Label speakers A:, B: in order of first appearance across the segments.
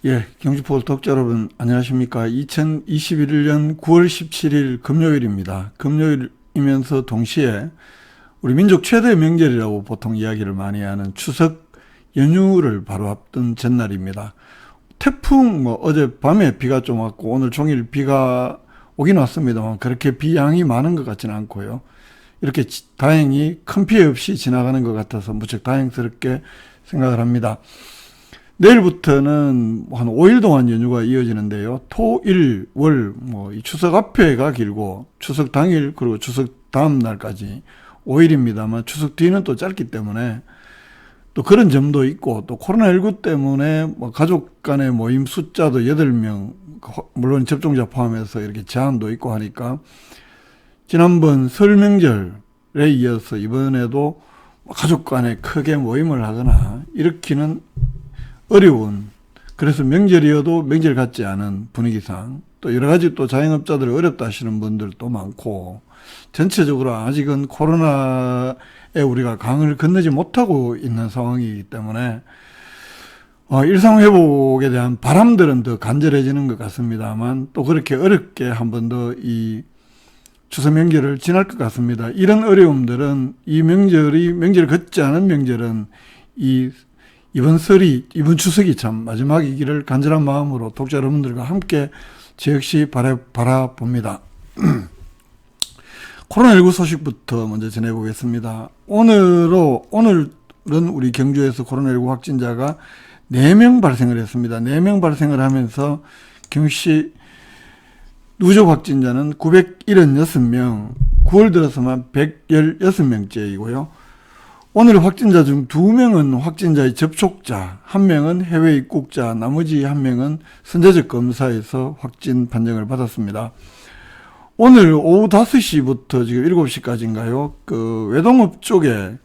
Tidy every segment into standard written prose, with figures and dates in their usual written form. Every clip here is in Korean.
A: 예, 경주포 독자 여러분 안녕하십니까. 2021년 9월 17일 금요일입니다. 금요일이면서 동시에 우리 민족 최대 명절이라고 보통 이야기를 많이 하는 추석 연휴를 바로 앞둔 전날입니다. 태풍 어젯밤에 비가 좀 왔고 오늘 종일 비가 오긴 왔습니다만 그렇게 비 양이 많은 것 같지는 않고요. 이렇게 다행히 큰 피해 없이 지나가는 것 같아서 무척 다행스럽게 생각을 합니다. 내일부터는 한 5일 동안 연휴가 이어지는데요. 토, 일, 월, 이 추석 앞에가 길고 추석 당일 그리고 추석 다음 날까지 5일입니다만 추석 뒤는 또 짧기 때문에 또 그런 점도 있고 또 코로나19 때문에 가족 간의 모임 숫자도 8명, 물론 접종자 포함해서 이렇게 제한도 있고 하니까 지난번 설 명절에 이어서 이번에도 가족 간에 크게 모임을 하거나 일으키는 어려운, 그래서 명절이어도 명절 같지 않은 분위기상 또 여러 가지 또 자영업자들 어렵다 하시는 분들도 많고 전체적으로 아직은 코로나에 우리가 강을 건너지 못하고 있는 상황이기 때문에 일상 회복에 대한 바람들은 더 간절해지는 것 같습니다만 또 그렇게 어렵게 한 번 더 이 추석 명절을 지날 것 같습니다. 이런 어려움들은 이 명절 같지 않은 명절은 이번 추석이 참 마지막이기를 간절한 마음으로 독자 여러분들과 함께 저 역시 바라봅니다. 코로나19 소식부터 먼저 전해보겠습니다. 오늘은 우리 경주에서 코로나19 확진자가 4명 발생을 했습니다. 4명 발생을 하면서 경주시 누적 확진자는 976명, 9월 들어서만 116명째이고요. 오늘 확진자 중 2명은 확진자의 접촉자, 1명은 해외 입국자, 나머지 1명은 선제적 검사에서 확진 판정을 받았습니다. 오늘 오후 5시부터 지금 7시까지인가요? 외동읍 쪽에,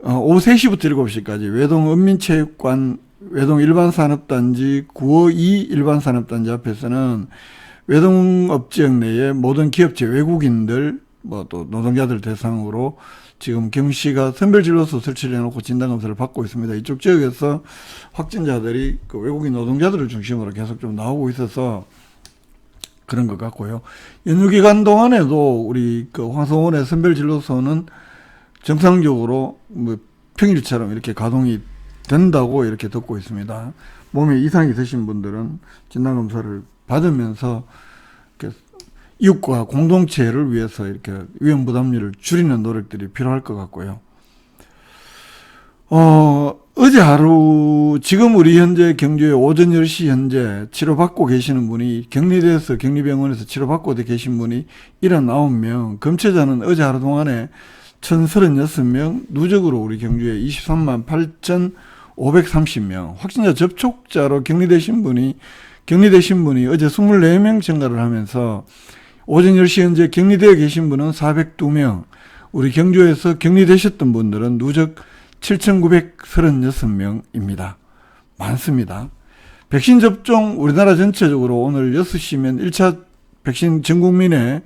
A: 오후 3시부터 7시까지 외동 은민체육관, 외동 일반산업단지, 9호2 일반산업단지 앞에서는 외동읍 지역 내의 모든 기업체 외국인들, 또 노동자들 대상으로 지금 경시가 선별진료소 설치를 해놓고 진단검사를 받고 있습니다. 이쪽 지역에서 확진자들이 외국인 노동자들을 중심으로 계속 좀 나오고 있어서 그런 것 같고요. 연휴 기간 동안에도 우리 황성원의 선별진료소는 정상적으로 평일처럼 이렇게 가동이 된다고 이렇게 듣고 있습니다. 몸에 이상이 있으신 분들은 진단검사를 받으면서 이웃과 공동체를 위해서 이렇게 위험 부담률을 줄이는 노력들이 필요할 것 같고요. 어제 하루, 지금 우리 현재 경주에 오전 10시 현재 치료받고 계시는 분이 격리병원에서 치료받고 계신 분이 79명, 검체자는 어제 하루 동안에 1036명, 누적으로 우리 경주에 23만 8,530명, 확진자 접촉자로 격리되신 분이 어제 24명 증가를 하면서 오전 10시 현재 격리되어 계신 분은 402명, 우리 경주에서 격리되셨던 분들은 누적 7,936명입니다. 많습니다. 백신 접종 우리나라 전체적으로 오늘 6시면 1차 백신 전 국민의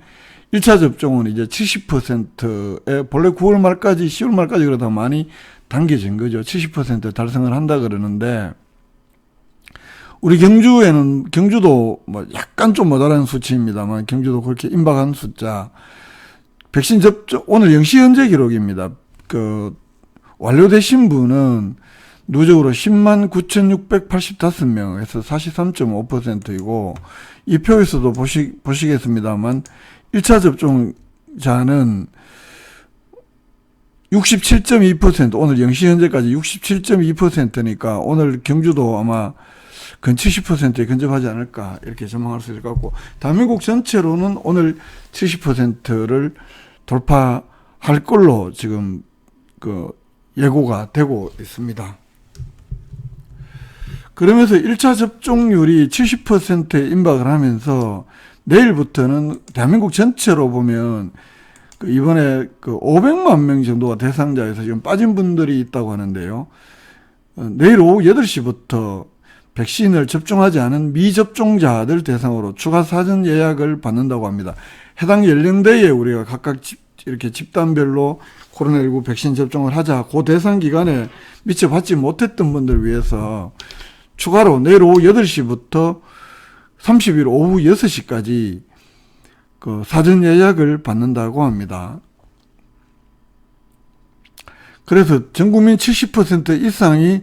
A: 1차 접종은 이제 70%에 본래 9월 말까지 10월 말까지 그러다 많이 당겨진 거죠. 70% 달성을 한다 그러는데 우리 경주도 약간 좀 모자란 수치입니다만 경주도 그렇게 임박한 숫자. 백신 접종 오늘 0시 현재 기록입니다. 완료되신 분은 누적으로 10만 9,685명에서 43.5%이고 이 표에서도 보시겠습니다만 1차 접종자는 67.2%, 오늘 0시 현재까지 67.2%니까 오늘 경주도 아마 근 70%에 근접하지 않을까 이렇게 전망할 수 있을 것 같고 대한민국 전체로는 오늘 70%를 돌파할 걸로 지금 예고가 되고 있습니다. 그러면서 1차 접종률이 70%에 임박을 하면서 내일부터는 대한민국 전체로 보면 이번에 500만 명 정도가 대상자에서 지금 빠진 분들이 있다고 하는데요. 내일 오후 8시부터 백신을 접종하지 않은 미접종자들 대상으로 추가 사전 예약을 받는다고 합니다. 해당 연령대에 우리가 각각 이렇게 집단별로 코로나19 백신 접종을 하자. 그 대상 기간에 미처 받지 못했던 분들 위해서 추가로 내일 오후 8시부터 30일 오후 6시까지 그 사전 예약을 받는다고 합니다. 그래서 전 국민 70% 이상이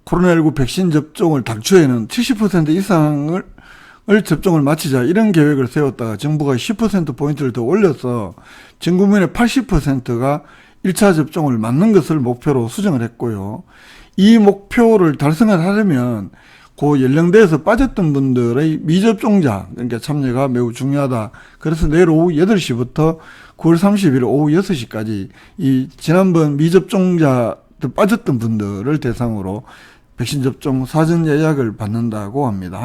A: 코로나19 백신 접종을 당초에는 70% 이상을 접종을 마치자 이런 계획을 세웠다가 정부가 10%포인트를 더 올려서 전 국민의 80%가 1차 접종을 맞는 것을 목표로 수정을 했고요. 이 목표를 달성을 하려면 그 연령대에서 빠졌던 분들의 미접종자, 그러니까 참여가 매우 중요하다. 그래서 내일 오후 8시부터 9월 30일 오후 6시까지 이 지난번 미접종자 빠졌던 분들을 대상으로 백신 접종 사전 예약을 받는다고 합니다.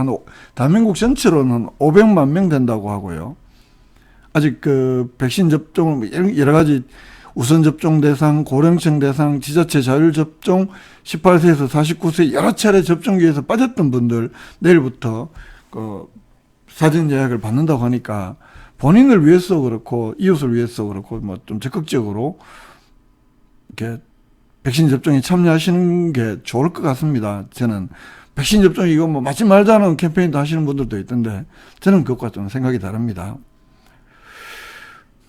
A: 대한민국 전체로는 500만 명 된다고 하고요. 아직 그 백신 접종을 여러 가지 우선 접종 대상, 고령층 대상, 지자체 자율 접종, 18세에서 49세 여러 차례 접종기에서 빠졌던 분들 내일부터 그 사전 예약을 받는다고 하니까 본인을 위해서 그렇고 이웃을 위해서 그렇고 뭐 좀 적극적으로 이렇게 백신 접종에 참여하시는 게 좋을 것 같습니다. 저는 백신 접종 이거 뭐 맞지 말자는 캠페인도 하시는 분들도 있던데 저는 그것과 좀 생각이 다릅니다.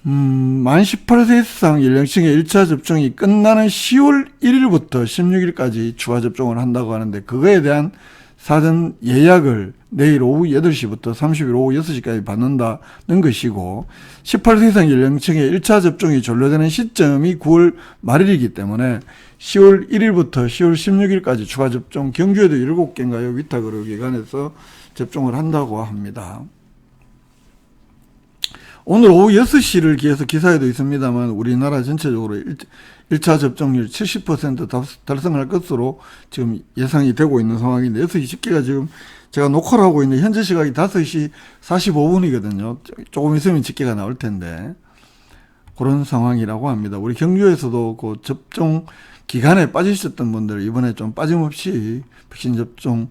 A: 만 18세 이상 연령층의 1차 접종이 끝나는 10월 1일부터 16일까지 추가 접종을 한다고 하는데 그거에 대한 사전 예약을 내일 오후 8시부터 30일 오후 6시까지 받는다는 것이고 18세 이상 연령층의 1차 접종이 종료되는 시점이 9월 말일이기 때문에 10월 1일부터 10월 16일까지 추가 접종 경주에도 7개인가요? 위탁으로 기관에서 접종을 한다고 합니다. 오늘 오후 6시를 기해서 기사에도 있습니다만 우리나라 전체적으로 1차 접종률 70% 달성할 것으로 지금 예상이 되고 있는 상황인데 6시 10개가 지금 제가 녹화를 하고 있는 현재 시각이 5시 45분이거든요. 조금 있으면 집계가 나올 텐데 그런 상황이라고 합니다. 우리 경주에서도 그 접종 기간에 빠지셨던 분들 이번에 좀 빠짐없이 백신 접종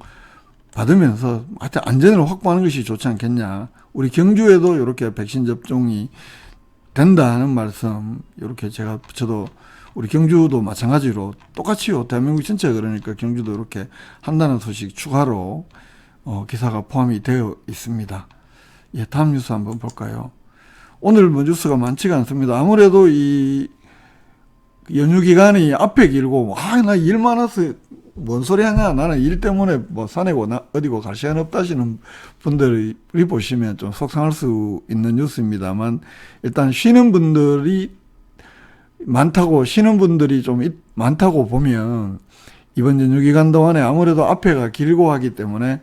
A: 받으면서 하여튼 안전을 확보하는 것이 좋지 않겠냐. 우리 경주에도 이렇게 백신 접종이 된다는 말씀 이렇게 제가 저도 우리 경주도 마찬가지로 똑같이요. 대한민국 전체가 그러니까 경주도 이렇게 한다는 소식 추가로 기사가 포함이 되어 있습니다. 예, 다음 뉴스 한번 볼까요? 오늘 뭐 뉴스가 많지가 않습니다. 아무래도 이 연휴 기간이 앞에 길고 나 일 많아서 뭔 소리 하냐 나는 일 때문에 뭐 산에고 어디고 갈 시간 없다 하시는 분들이 보시면 좀 속상할 수 있는 뉴스입니다만 일단 쉬는 분들이 좀 많다고 보면 이번 연휴 기간 동안에 아무래도 앞에가 길고 하기 때문에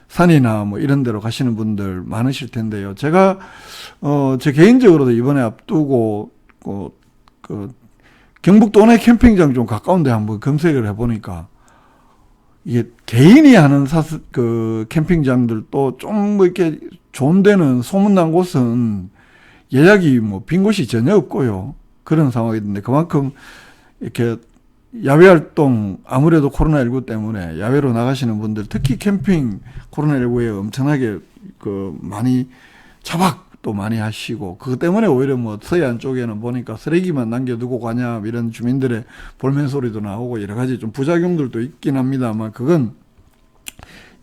A: 산이나 뭐 이런 데로 가시는 분들 많으실 텐데요. 제가 제 개인적으로도 이번에 앞두고 그 경북도 내 캠핑장 좀 가까운 데 한번 검색을 해보니까 이게 개인이 하는 그 캠핑장들도 좀 뭐 이렇게 좋은 데는 소문난 곳은 예약이 뭐 빈 곳이 전혀 없고요. 그런 상황인데 그만큼 이렇게 야외 활동 아무래도 코로나19 때문에 야외로 나가시는 분들 특히 캠핑 코로나19에 엄청나게 그 많이 차박도 많이 하시고 그것 때문에 오히려 뭐 서해안 쪽에는 보니까 쓰레기만 남겨두고 가냐 이런 주민들의 볼멘 소리도 나오고 여러 가지 좀 부작용들도 있긴 합니다만 그건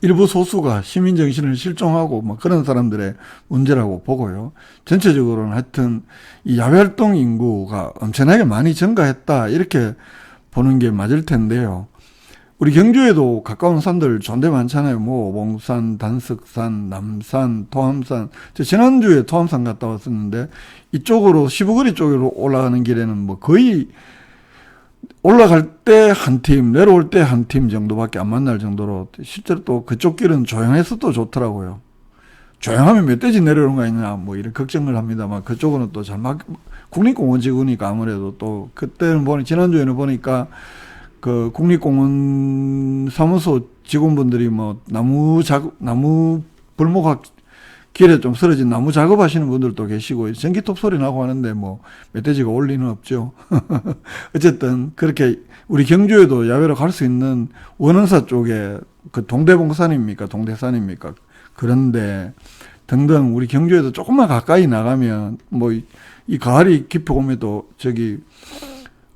A: 일부 소수가 시민 정신을 실종하고 뭐 그런 사람들의 문제라고 보고요. 전체적으로는 하여튼 이 야외 활동 인구가 엄청나게 많이 증가했다 이렇게 보는 게 맞을 텐데요. 우리 경주에도 가까운 산들 좋은데 많잖아요. 뭐 몽산, 단석산, 남산, 토암산. 저 지난주에 토암산 갔다 왔었는데 이쪽으로 시부거리 쪽으로 올라가는 길에는 뭐 거의 올라갈 때 한 팀, 내려올 때 한 팀 정도밖에 안 만날 정도로 실제로 또 그쪽 길은 조용해서 또 좋더라고요. 조용하면 멧돼지 내려오는 거 아니냐 뭐 이런 걱정을 합니다만 그쪽은 또 잘 국립공원 지구니까 아무래도 또 그때는 지난주에는 보니까 그 국립공원 사무소 직원분들이 뭐 나무 벌목 길에 좀 쓰러진 나무 작업하시는 분들도 계시고 전기톱 소리 나고 하는데 뭐 멧돼지가 올 리는 없죠. 어쨌든 그렇게 우리 경주에도 야외로 갈 수 있는 원흥사 쪽에 그 동대봉산입니까 동대산입니까 그런데 등등 우리 경주에도 조금만 가까이 나가면 뭐 이 가을이 깊어오면도 저기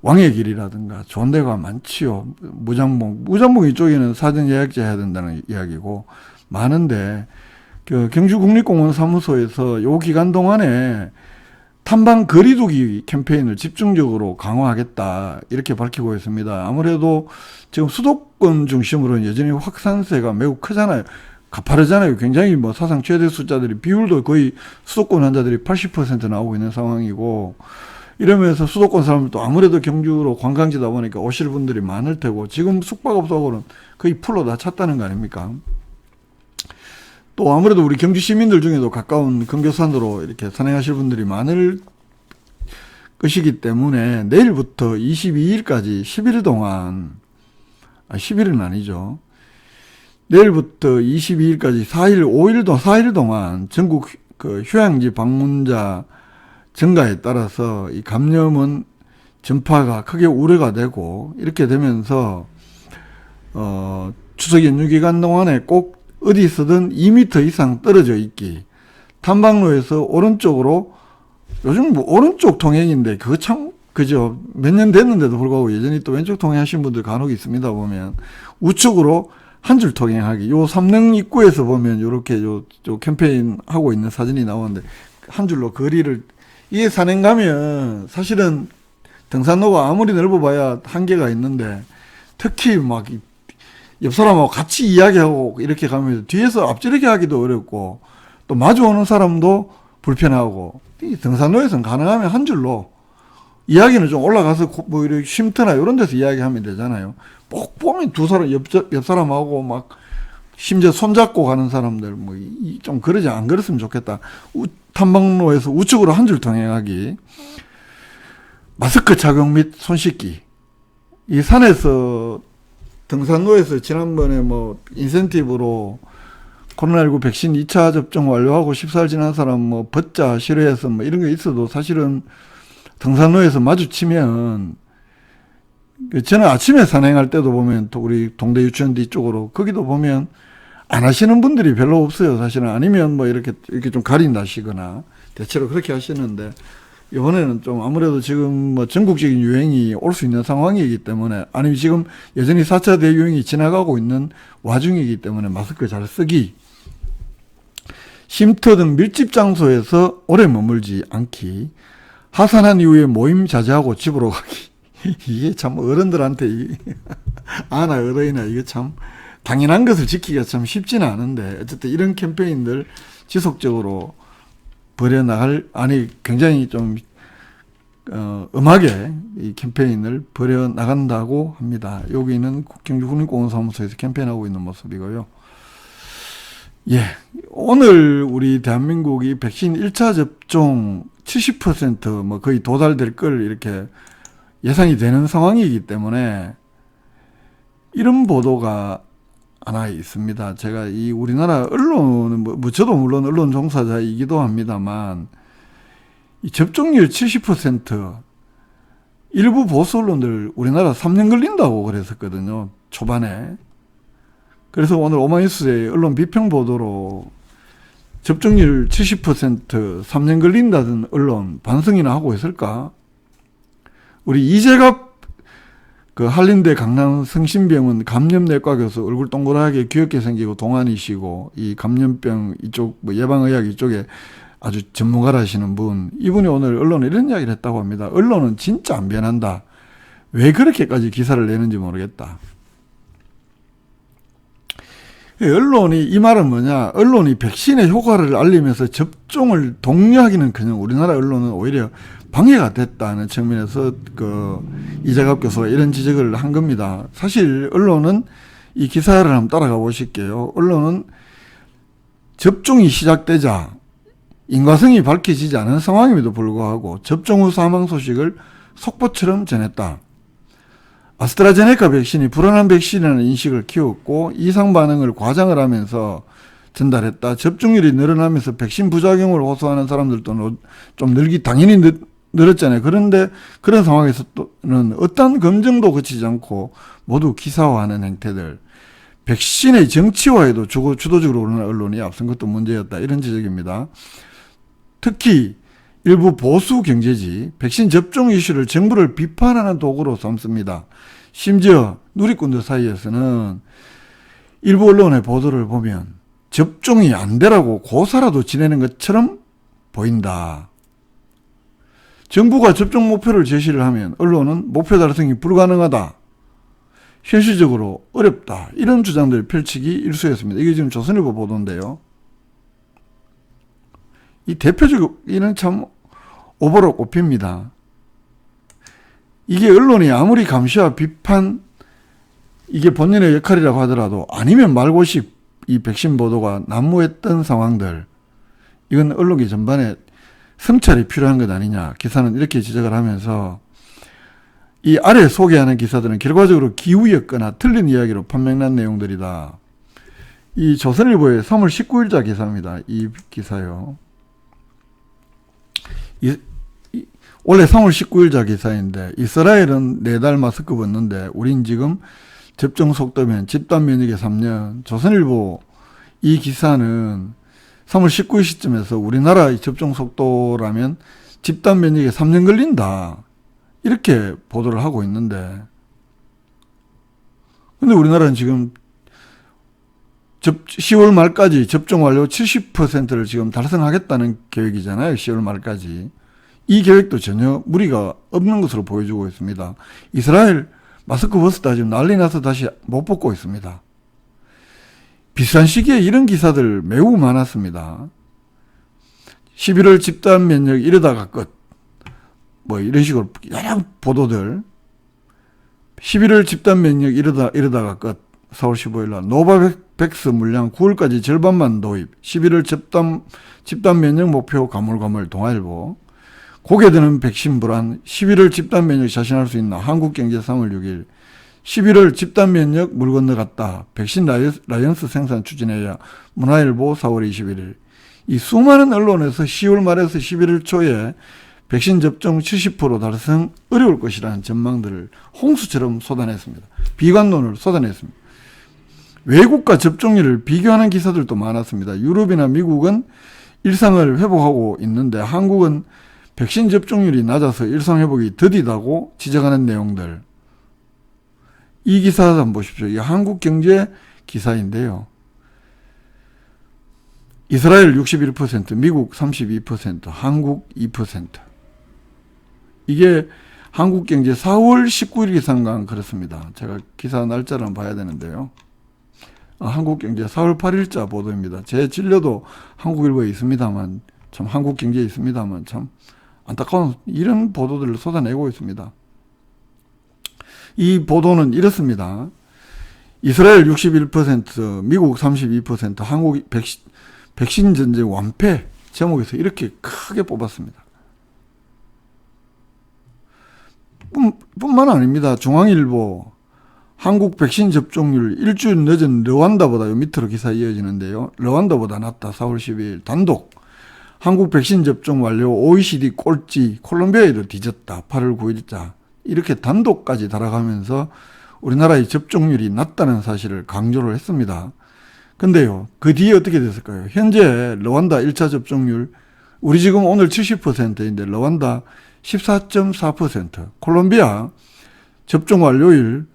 A: 왕의 길이라든가 좋은 데가 많지요. 무장봉 이쪽에는 사전 예약제 해야 된다는 이야기고 많은데, 그 경주국립공원 사무소에서 요 기간 동안에 탐방 거리두기 캠페인을 집중적으로 강화하겠다 이렇게 밝히고 있습니다. 아무래도 지금 수도권 중심으로 여전히 확산세가 매우 크잖아요. 가파르잖아요. 굉장히 뭐 사상 최대 숫자들이, 비율도 거의 수도권 환자들이 80% 나오고 있는 상황이고, 이러면서 수도권 사람들도 아무래도 경주로 관광지다 보니까 오실 분들이 많을 테고, 지금 숙박업소하고는 거의 풀로 다 찼다는 거 아닙니까? 또 아무래도 우리 경주 시민들 중에도 가까운 근교산으로 이렇게 산행하실 분들이 많을 것이기 때문에 내일부터 22일까지 10일 동안, 11일은 아니죠. 내일부터 22일까지 4일 동안 전국 그 휴양지 방문자 증가에 따라서 이 감염은 전파가 크게 우려가 되고, 이렇게 되면서 추석 연휴 기간 동안에 꼭 어디서든 2m 이상 떨어져 있기, 탐방로에서 오른쪽으로, 요즘 뭐 오른쪽 통행인데 그거 참 그죠, 몇 년 됐는데도 불구하고 여전히 또 왼쪽 통행하시는 분들 간혹 있습니다. 보면 우측으로 한 줄 통행하기, 요 삼릉 입구에서 보면 요렇게 요 캠페인 하고 있는 사진이 나오는데, 한 줄로 거리를, 이게 산행 가면 사실은 등산로가 아무리 넓어봐야 한계가 있는데, 특히 막 옆 사람하고 같이 이야기하고 이렇게 가면 뒤에서 앞지르기 하기도 어렵고, 또 마주오는 사람도 불편하고, 이 등산로에서는 가능하면 한 줄로 이야기는 좀 올라가서 뭐 이렇게 쉼터나 이런 데서 이야기하면 되잖아요. 꼭 보면 두 사람, 옆 사람하고 막 심지어 손잡고 가는 사람들, 뭐 좀 그러지, 안 그랬으면 좋겠다. 탐방로에서 우측으로 한 줄 통행하기, 마스크 착용 및 손 씻기. 이 산에서, 등산로에서 지난번에 뭐 인센티브로 코로나19 백신 2차 접종 완료하고 14일 지난 사람 뭐 벗자 싫어해서 뭐 이런 게 있어도, 사실은 등산로에서 마주치면, 저는 아침에 산행할 때도 보면 또 우리 동대 유치원 뒤쪽으로, 거기도 보면 안 하시는 분들이 별로 없어요. 사실은. 아니면 뭐 이렇게 좀 가린다시거나 대체로 그렇게 하시는데, 이번에는 좀 아무래도 지금 뭐 전국적인 유행이 올 수 있는 상황이기 때문에, 아니면 지금 여전히 4차 대유행이 지나가고 있는 와중이기 때문에 마스크 잘 쓰기, 쉼터 등 밀집 장소에서 오래 머물지 않기, 하산한 이후에 모임 자제하고 집으로 가기. 이게 참 어른들한테, 아나 어른이나 이게 참 당연한 것을 지키기가 참 쉽지는 않은데, 어쨌든 이런 캠페인들 지속적으로 벌여나갈, 굉장히 좀 음하게 이 캠페인을 벌여나간다고 합니다. 여기는 경주국립공원사무소에서 캠페인하고 있는 모습이고요. 예, 오늘 우리 대한민국이 백신 1차 접종 70% 뭐 거의 도달될 걸 이렇게 예상이 되는 상황이기 때문에, 이런 보도가 하나 있습니다. 제가 이 우리나라 언론은 뭐 저도 물론 언론 종사자이기도 합니다만, 이 접종률 70%, 일부 보수 언론들 우리나라 3년 걸린다고 그랬었거든요, 초반에. 그래서 오늘 오마이뉴스의 언론 비평 보도로 접종률 70% 3년 걸린다던 언론 반성이나 하고 있을까? 우리 이재갑 그 한림대 강남 성심병원 감염내과 교수, 얼굴 동그랗게 귀엽게 생기고 동안이시고, 이 감염병 이쪽 뭐 예방의학 이쪽에 아주 전문가라시는 분, 이분이 오늘 언론에 이런 이야기를 했다고 합니다. 언론은 진짜 안 변한다. 왜 그렇게까지 기사를 내는지 모르겠다. 언론이, 이 말은 뭐냐, 언론이 백신의 효과를 알리면서 접종을 독려하기는커녕 우리나라 언론은 오히려 방해가 됐다는 측면에서 이재갑 교수가 이런 지적을 한 겁니다. 사실 언론은, 이 기사를 한번 따라가 보실게요. 언론은 접종이 시작되자 인과성이 밝혀지지 않은 상황임에도 불구하고 접종 후 사망 소식을 속보처럼 전했다. 아스트라제네카 백신이 불안한 백신이라는 인식을 키웠고 이상 반응을 과장을 하면서 전달했다. 접종률이 늘어나면서 백신 부작용을 호소하는 사람들도 좀 당연히 늘었잖아요. 그런데 그런 상황에서는 어떤 검증도 거치지 않고 모두 기사화하는 행태들, 백신의 정치화에도 주도적으로 우리나라 언론이 앞선 것도 문제였다. 이런 지적입니다. 특히 일부 보수 경제지 백신 접종 이슈를 정부를 비판하는 도구로 삼습니다. 심지어 누리꾼들 사이에서는 일부 언론의 보도를 보면 접종이 안 되라고 고사라도 지내는 것처럼 보인다. 정부가 접종 목표를 제시를 하면 언론은 목표 달성이 불가능하다. 현실적으로 어렵다. 이런 주장들을 펼치기 일쑤였습니다. 이게 지금 조선일보 보도인데요. 이 대표적인 참 오보로 꼽힙니다. 이게 언론이 아무리 감시와 비판 이게 본연의 역할이라고 하더라도 아니면 말고식 이 백신 보도가 난무했던 상황들, 이건 언론계 전반에 성찰이 필요한 것 아니냐. 기사는 이렇게 지적을 하면서 이 아래 소개하는 기사들은 결과적으로 기우였거나 틀린 이야기로 판명난 내용들이다. 이 조선일보의 3월 19일자 기사입니다. 이 기사요. 원래 3월 19일자 기사인데 이스라엘은 4달 마스크 벗는데 우린 지금 접종 속도면 집단 면역에 3년. 조선일보 이 기사는 3월 19일 시점에서 우리나라 접종 속도라면 집단 면역에 3년 걸린다. 이렇게 보도를 하고 있는데, 근데 우리나라는 지금 10월 말까지 접종 완료 70%를 지금 달성하겠다는 계획이잖아요. 10월 말까지. 이 계획도 전혀 무리가 없는 것으로 보여주고 있습니다. 이스라엘 마스크 벗었다 지금 난리 나서 다시 못 벗고 있습니다. 비슷한 시기에 이런 기사들 매우 많았습니다. 11월 집단 면역 이러다가 끝. 뭐 이런 식으로 여러 보도들. 11월 집단 면역 이러다가 끝. 4월 15일 날 노바백스 물량 9월까지 절반만 도입. 11월 집단 면역 목표 가물가물 동아일보. 고개 드는 백신 불안. 11월 집단 면역 자신할 수 있나. 한국경제 3월 6일. 11월 집단 면역 물 건너갔다. 백신 라이언스 생산 추진해야. 문화일보 4월 21일. 이 수많은 언론에서 10월 말에서 11월 초에 백신 접종 70% 달성 어려울 것이라는 전망들을 홍수처럼 쏟아냈습니다. 비관론을 쏟아냈습니다. 외국과 접종률을 비교하는 기사들도 많았습니다. 유럽이나 미국은 일상을 회복하고 있는데 한국은 백신 접종률이 낮아서 일상 회복이 더디다고 지적하는 내용들. 이 기사 한번 보십시오. 이 한국경제 기사인데요. 이스라엘 61%, 미국 32%, 한국 2%. 이게 한국경제 4월 19일 기사인가 그렇습니다. 제가 기사 날짜를 한번 봐야 되는데요. 한국경제 4월 8일자 보도입니다. 제 진료도 한국일보에 있습니다만, 참 한국경제에 있습니다만 참 안타까운 이런 보도들을 쏟아내고 있습니다. 이 보도는 이렇습니다. 이스라엘 61%, 미국 32%, 한국 백신 전쟁 완패 제목에서 이렇게 크게 뽑았습니다. 뿐만 아닙니다. 중앙일보 한국 백신 접종률 일주일 늦은 르완다보다 밑으로 기사 이어지는데요. 르완다보다 낫다. 4월 12일 단독 한국 백신 접종 완료 OECD 꼴찌 콜롬비아에도 뒤졌다. 8월 9일자 이렇게 단독까지 달아가면서 우리나라의 접종률이 낮다는 사실을 강조를 했습니다. 근데요, 그 뒤에 어떻게 됐을까요? 현재 르완다 1차 접종률 우리 지금 오늘 70%인데 르완다 14.4%, 콜롬비아 접종 완료율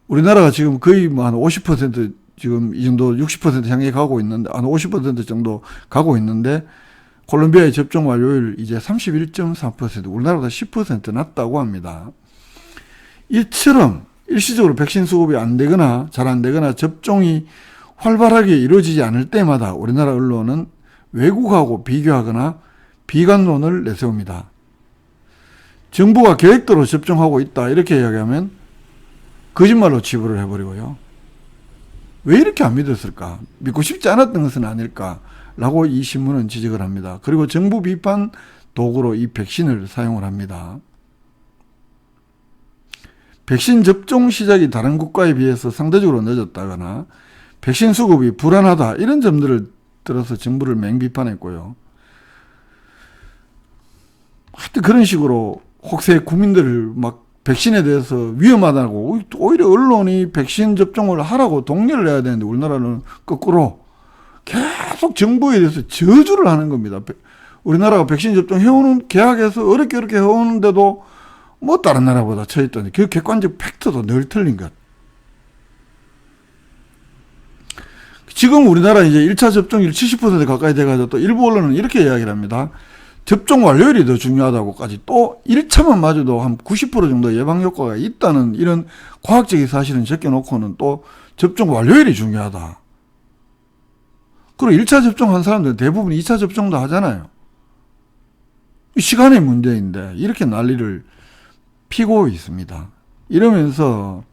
A: 우리나라가 지금 거의 뭐 한 50% 지금 이 정도 60% 향해 가고 있는데 한 50% 정도 가고 있는데 콜롬비아의 접종 완료율 이제 31.3%, 우리나라보다 10% 낮다고 합니다. 이처럼 일시적으로 백신 수급이 안 되거나 잘 안 되거나 접종이 활발하게 이루어지지 않을 때마다 우리나라 언론은 외국하고 비교하거나 비관론을 내세웁니다. 정부가 계획대로 접종하고 있다 이렇게 이야기하면 거짓말로 치부를 해버리고요. 왜 이렇게 안 믿었을까? 믿고 싶지 않았던 것은 아닐까라고 이 신문은 지적을 합니다. 그리고 정부 비판 도구로 이 백신을 사용을 합니다. 백신 접종 시작이 다른 국가에 비해서 상대적으로 늦었다거나 백신 수급이 불안하다 이런 점들을 들어서 정부를 맹비판했고요. 하여튼 그런 식으로 혹세 국민들을 막 백신에 대해서 위험하다고 오히려 언론이 백신 접종을 하라고 독려를 해야 되는데 우리나라는 거꾸로 계속 정부에 대해서 저주를 하는 겁니다. 우리나라가 백신 접종 해오는, 계약해서 어렵게 해오는데도 뭐 다른 나라보다 처했더니 그 객관적 팩트도 늘 틀린 것. 지금 우리나라 이제 1차 접종률 70% 가까이 돼가지고 또 일부 언론은 이렇게 이야기를 합니다. 접종 완료율이 더 중요하다고까지, 또 1차만 맞아도 한 90% 정도 예방 효과가 있다는 이런 과학적인 사실은 제껴놓고는 또 접종 완료율이 중요하다. 그리고 1차 접종한 사람들은 대부분 2차 접종도 하잖아요. 시간의 문제인데 이렇게 난리를 피고 있습니다. 이러면서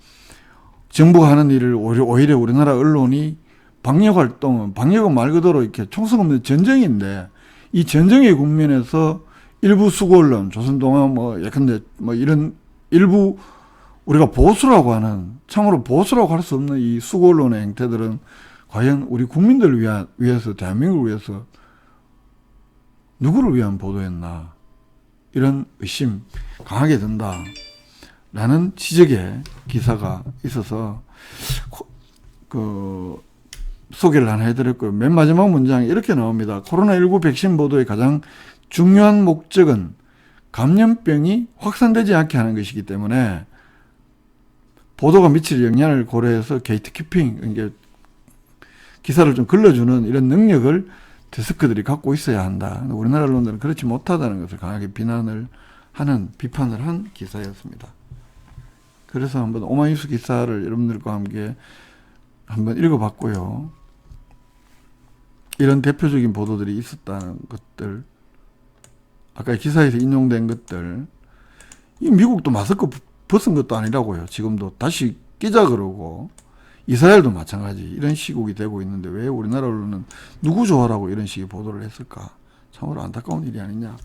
A: 정부가 하는 일을 오히려 우리나라 언론이 방역은 말 그대로 이렇게 총성 없는 전쟁인데, 이 전쟁의 국면에서 일부 수고 언론, 조선동아 예컨대 이런 일부 우리가 보수라고 하는, 참으로 보수라고 할 수 없는 이 수고 언론의 행태들은 과연 우리 국민들을 위해서, 대한민국을 위해서 누구를 위한 보도였나, 이런 의심 강하게 든다라는 지적의 기사가 있어서 소개를 하나 해드렸고요. 맨 마지막 문장에 이렇게 나옵니다. 코로나19 백신 보도의 가장 중요한 목적은 감염병이 확산되지 않게 하는 것이기 때문에 보도가 미칠 영향을 고려해서 게이트키핑, 이게 기사를 좀 걸러주는 이런 능력을 데스크들이 갖고 있어야 한다. 우리나라 언론들은 그렇지 못하다는 것을 강하게 비판을 한 기사였습니다. 그래서 한번 오마이뉴스 기사를 여러분들과 함께 한번 읽어봤고요. 이런 대표적인 보도들이 있었다는 것들, 아까 기사에서 인용된 것들, 이 미국도 마스크 벗은 것도 아니라고요. 지금도 다시 끼자 그러고, 이스라엘도 마찬가지 이런 시국이 되고 있는데 왜 우리나라 언론은 누구 좋아라고 이런 식의 보도를 했을까? 참으로 안타까운 일이 아니냐.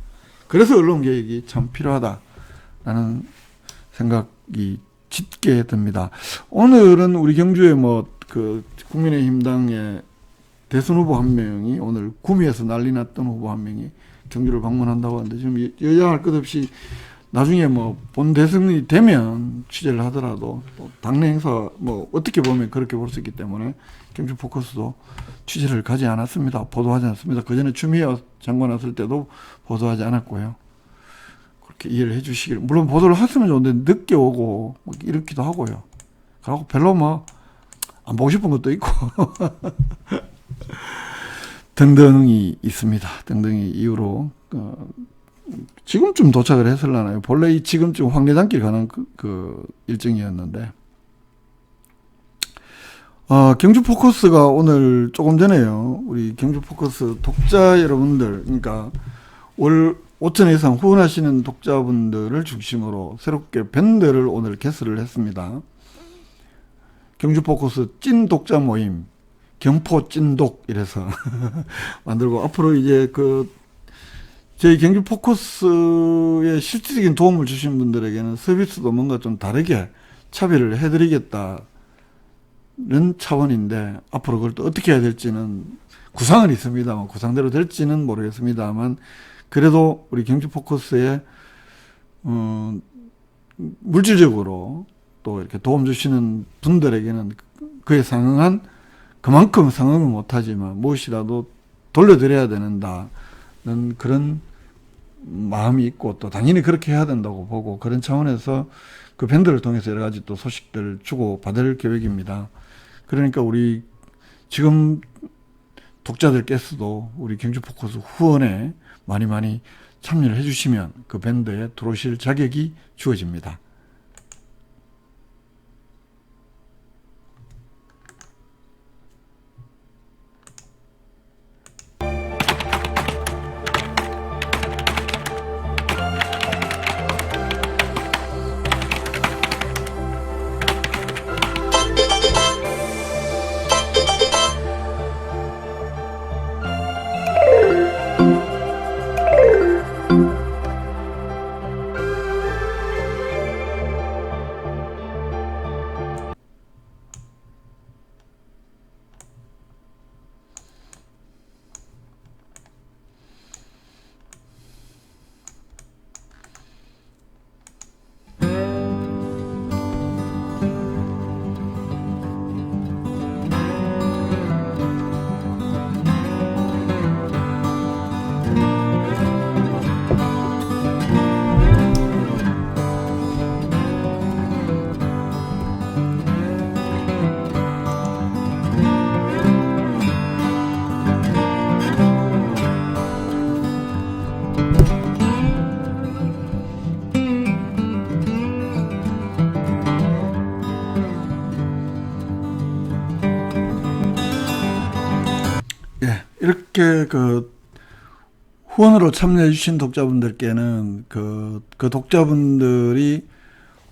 A: 그래서 언론 개혁이 참 필요하다라는 생각이 짙게 듭니다. 오늘은 우리 경주에 국민의힘당의 대선 후보 한 명이, 오늘 구미에서 난리 났던 후보 한 명이 경주를 방문한다고 하는데, 지금 여야할 것 없이 나중에 본 대선이 되면 취재를 하더라도 당내 행사 어떻게 보면 그렇게 볼 수 있기 때문에 경주 포커스도 취재를 가지 않았습니다. 보도하지 않습니다. 그 전에 추미애 장관 왔을 때도 보도하지 않았고요. 그렇게 이해를 해 주시길. 물론 보도를 했으면 좋은데 늦게 오고 이렇기도 하고요. 그리고 별로 안 보고 싶은 것도 있고 등등이 있습니다. 등등이 이유로 지금쯤 도착을 했을라나요? 본래 지금쯤 황리단길 가는 그 일정이었는데, 경주 포커스가 오늘 조금 전에요. 우리 경주 포커스 독자 여러분들, 그러니까 월 5천 이상 후원하시는 독자분들을 중심으로 새롭게 밴드를 오늘 개설을 했습니다. 경주 포커스 찐 독자 모임, 경포 찐독 이래서 만들고, 앞으로 이제 저희 경주 포커스에 실질적인 도움을 주신 분들에게는 서비스도 뭔가 좀 다르게 차별을 해드리겠다는 차원인데, 앞으로 그걸 또 어떻게 해야 될지는 구상은 있습니다만, 구상대로 될지는 모르겠습니다만, 그래도 우리 경주 포커스에 물질적으로 또 이렇게 도움 주시는 분들에게는 그에 상응한, 그만큼 상응은 못하지만 무엇이라도 돌려드려야 된다는 그런 마음이 있고, 또 당연히 그렇게 해야 된다고 보고, 그런 차원에서 그 밴드를 통해서 여러 가지 또 소식들을 주고 받을 계획입니다. 그러니까 우리 지금 독자들께서도 우리 경주 포커스 후원에 많이 참여를 해주시면 그 밴드에 들어오실 자격이 주어집니다. 예, 이렇게 후원으로 참여해주신 독자분들께는 그 독자분들이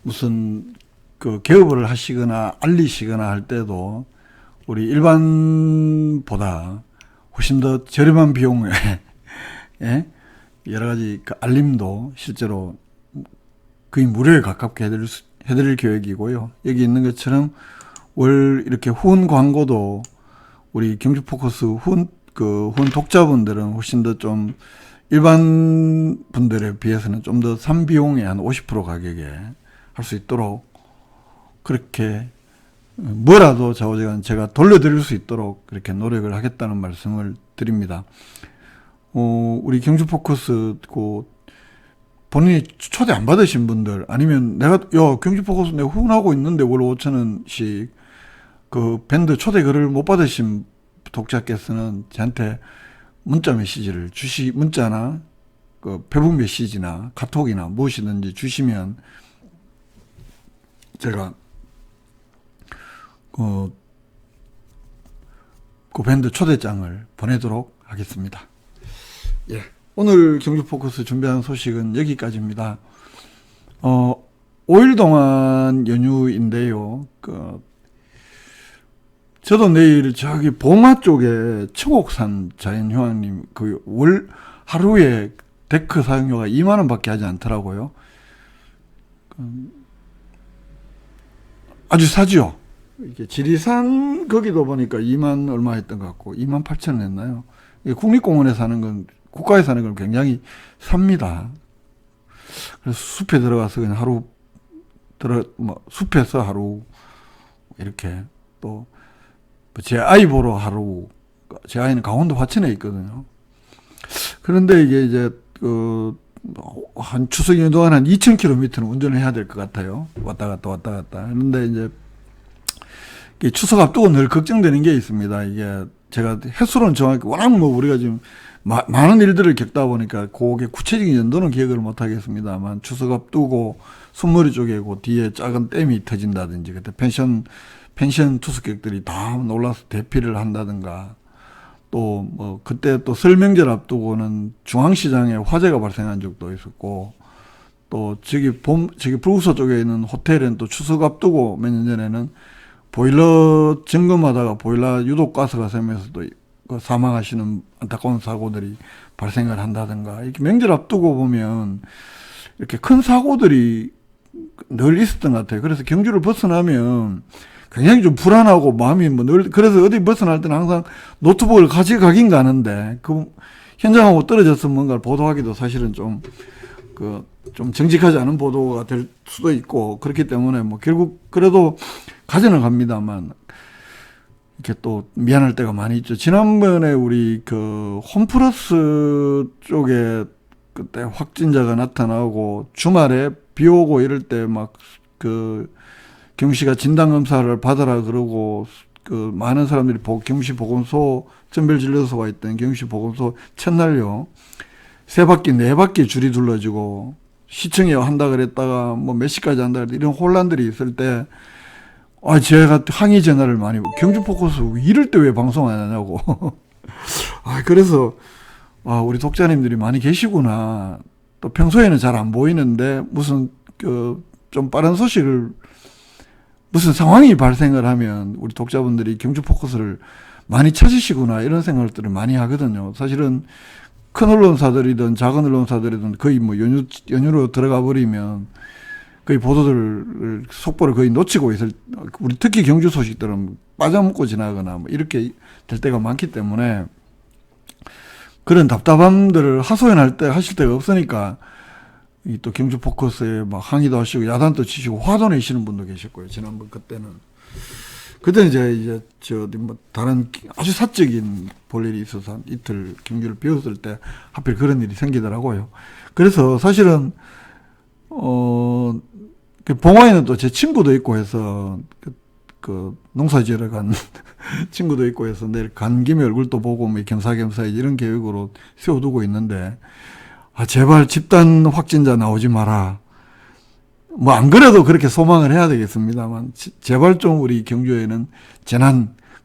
A: 무슨 개업을 하시거나 알리시거나 할 때도 우리 일반보다 훨씬 더 저렴한 비용에 예? 여러 가지 알림도 실제로 거의 무료에 가깝게 해드릴 계획이고요. 여기 있는 것처럼 월 이렇게 후원 광고도 우리 경주포커스 후원 독자분들은 훨씬 더 좀 일반 분들에 비해서는 좀 더 산 비용의 한 50% 가격에 할 수 있도록 그렇게 뭐라도 좌우지간 제가 돌려드릴 수 있도록 그렇게 노력을 하겠다는 말씀을 드립니다. 우리 경주포커스 본인이 초대 안 받으신 분들 아니면 경주포커스 내가 후원하고 있는데 월 5,000원씩 밴드 초대 글을 못 받으신 독자께서는 저한테 문자 메시지를 문자나 페북 메시지나 카톡이나 무엇이든지 주시면 제가 그 밴드 초대장을 보내도록 하겠습니다. 예. 오늘 경주포커스 준비한 소식은 여기까지입니다. 5일 동안 연휴인데요. 저도 내일 저기 봉화 쪽에 청옥산 자연휴양림 하루에 데크 사용료가 2만 원밖에 하지 않더라고요. 아주 싸죠. 이게 지리산 거기도 보니까 2만 얼마 했던 것 같고 2만 8천 원 했나요? 국립공원에 사는 건 국가에 사는 건 굉장히 삽니다. 그래서 숲에 들어가서 그냥 숲에서 하루 이렇게 또 제 아이 보러 하루, 제 아이는 강원도 화천에 있거든요. 그런데 이게 이제 한 추석 연휴 동안 한 2,000km는 운전을 해야 될 것 같아요. 왔다 갔다. 그런데 이제 추석 앞두고 늘 걱정되는 게 있습니다. 이게 제가 횟수로는 정확히 워낙 우리가 지금 많은 일들을 겪다 보니까 그게 구체적인 연도는 기억을 못 하겠습니다만 추석 앞두고 순머리 쪽에 뒤에 작은 댐이 터진다든지 그때 펜션 투숙객들이 다 놀라서 대피를 한다든가 또 그때 또 설명절 앞두고는 중앙시장에 화재가 발생한 적도 있었고 또 저기 불구소 쪽에 있는 호텔은 또 추석 앞두고 몇 년 전에는 보일러 점검하다가 보일러 유독 가스가 새면서 또 사망하시는 안타까운 사고들이 발생을 한다든가 이렇게 명절 앞두고 보면 이렇게 큰 사고들이 늘 있었던 것 같아요. 그래서 경주를 벗어나면 굉장히 좀 불안하고 마음이 그래서 어디 벗어날 때는 항상 노트북을 가져가긴 가는데 현장하고 떨어져서 뭔가를 보도하기도 사실은 좀 정직하지 않은 보도가 될 수도 있고 그렇기 때문에 결국 그래도 가져는 갑니다만 이렇게 또 미안할 때가 많이 있죠. 지난번에 우리 홈플러스 쪽에 그때 확진자가 나타나고 주말에 비 오고 이럴 때 경시가 진단검사를 받으라 그러고 많은 사람들이 경시보건소 선별진료소가 있던 경시보건소 첫날요 3바퀴 4바퀴 줄이 둘러지고 시청에 한다 그랬다가 몇 시까지 한다 그랬다 이런 혼란들이 있을 때 제가 항의 전화를 많이 경주포커스 이럴 때 왜 방송 안 하냐고 그래서 우리 독자님들이 많이 계시구나. 또 평소에는 잘 안 보이는데 무슨 좀 빠른 소식을 무슨 상황이 발생을 하면 우리 독자분들이 경주포커스를 많이 찾으시구나 이런 생각들을 많이 하거든요. 사실은 큰 언론사들이든 작은 언론사들이든 거의 연휴로 들어가 버리면 거의 속보를 거의 놓치고 우리 특히 경주 소식들은 빠져먹고 지나거나 이렇게 될 때가 많기 때문에 그런 답답함들을 하실 데가 없으니까 또 경주 포커스에 항의도 하시고 야단도 치시고 화도 내시는 분도 계셨고요. 지난번 그때는 이제 다른 아주 사적인 볼 일이 있어서 한 이틀 경주를 비웠을 때 하필 그런 일이 생기더라고요. 그래서 사실은 봉화에는 또 제 친구도 있고 해서 농사지으러 간 친구도 있고 해서 내일 간 김에 얼굴도 보고 겸사겸사 이런 계획으로 세워두고 있는데 제발 집단 확진자 나오지 마라. 안 그래도 그렇게 소망을 해야 되겠습니다만 제발 좀 우리 경주에는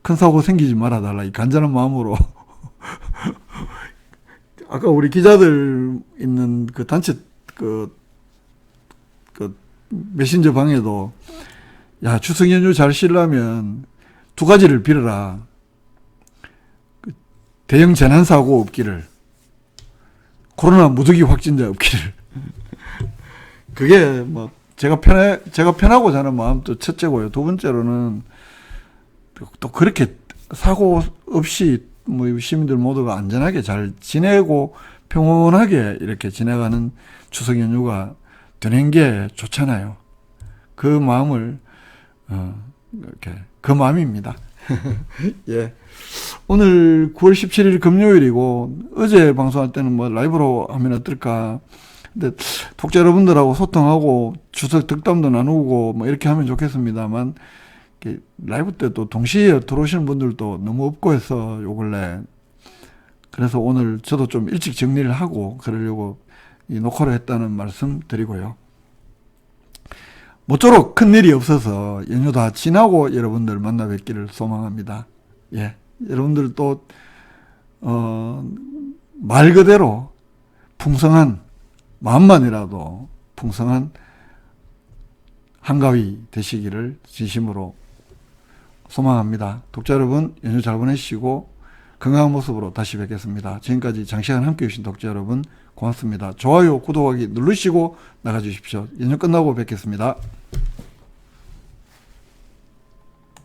A: 큰 사고 생기지 말아달라 이 간절한 마음으로 아까 우리 기자들 있는 그 단체 그 메신저 방에도 야, 추석 연휴 잘 쉬려면 두 가지를 빌어라. 대형 재난사고 없기를, 코로나 무더기 확진자 없기를. 그게 뭐 제가 편하고 자는 마음도 첫째고요. 두 번째로는 또 그렇게 사고 없이 뭐 시민들 모두가 안전하게 잘 지내고 평온하게 이렇게 지나가는 추석 연휴가 되는 게 좋잖아요. 그 마음을 이렇게 그 마음입니다. 예. 오늘 9월 17일 금요일이고 어제 방송할 때는 뭐 라이브로 하면 어떨까? 근데 독자 여러분들하고 소통하고 추석 덕담도 나누고 뭐 이렇게 하면 좋겠습니다만 라이브 때 또 동시에 들어오시는 분들도 너무 없고 해서 요 근래 그래서 오늘 저도 좀 일찍 정리를 하고 그러려고 이 녹화를 했다는 말씀 드리고요. 모쪼록 큰일이 없어서 연휴 다 지나고 여러분들 만나 뵙기를 소망합니다. 예. 여러분들도 말 그대로 풍성한, 마음만이라도 풍성한 한가위 되시기를 진심으로 소망합니다. 독자 여러분, 연휴 잘 보내시고 건강한 모습으로 다시 뵙겠습니다. 지금까지 장시간 함께 해주신 독자 여러분 고맙습니다. 좋아요, 구독하기 누르시고 나가주십시오. 연휴 끝나고 뵙겠습니다.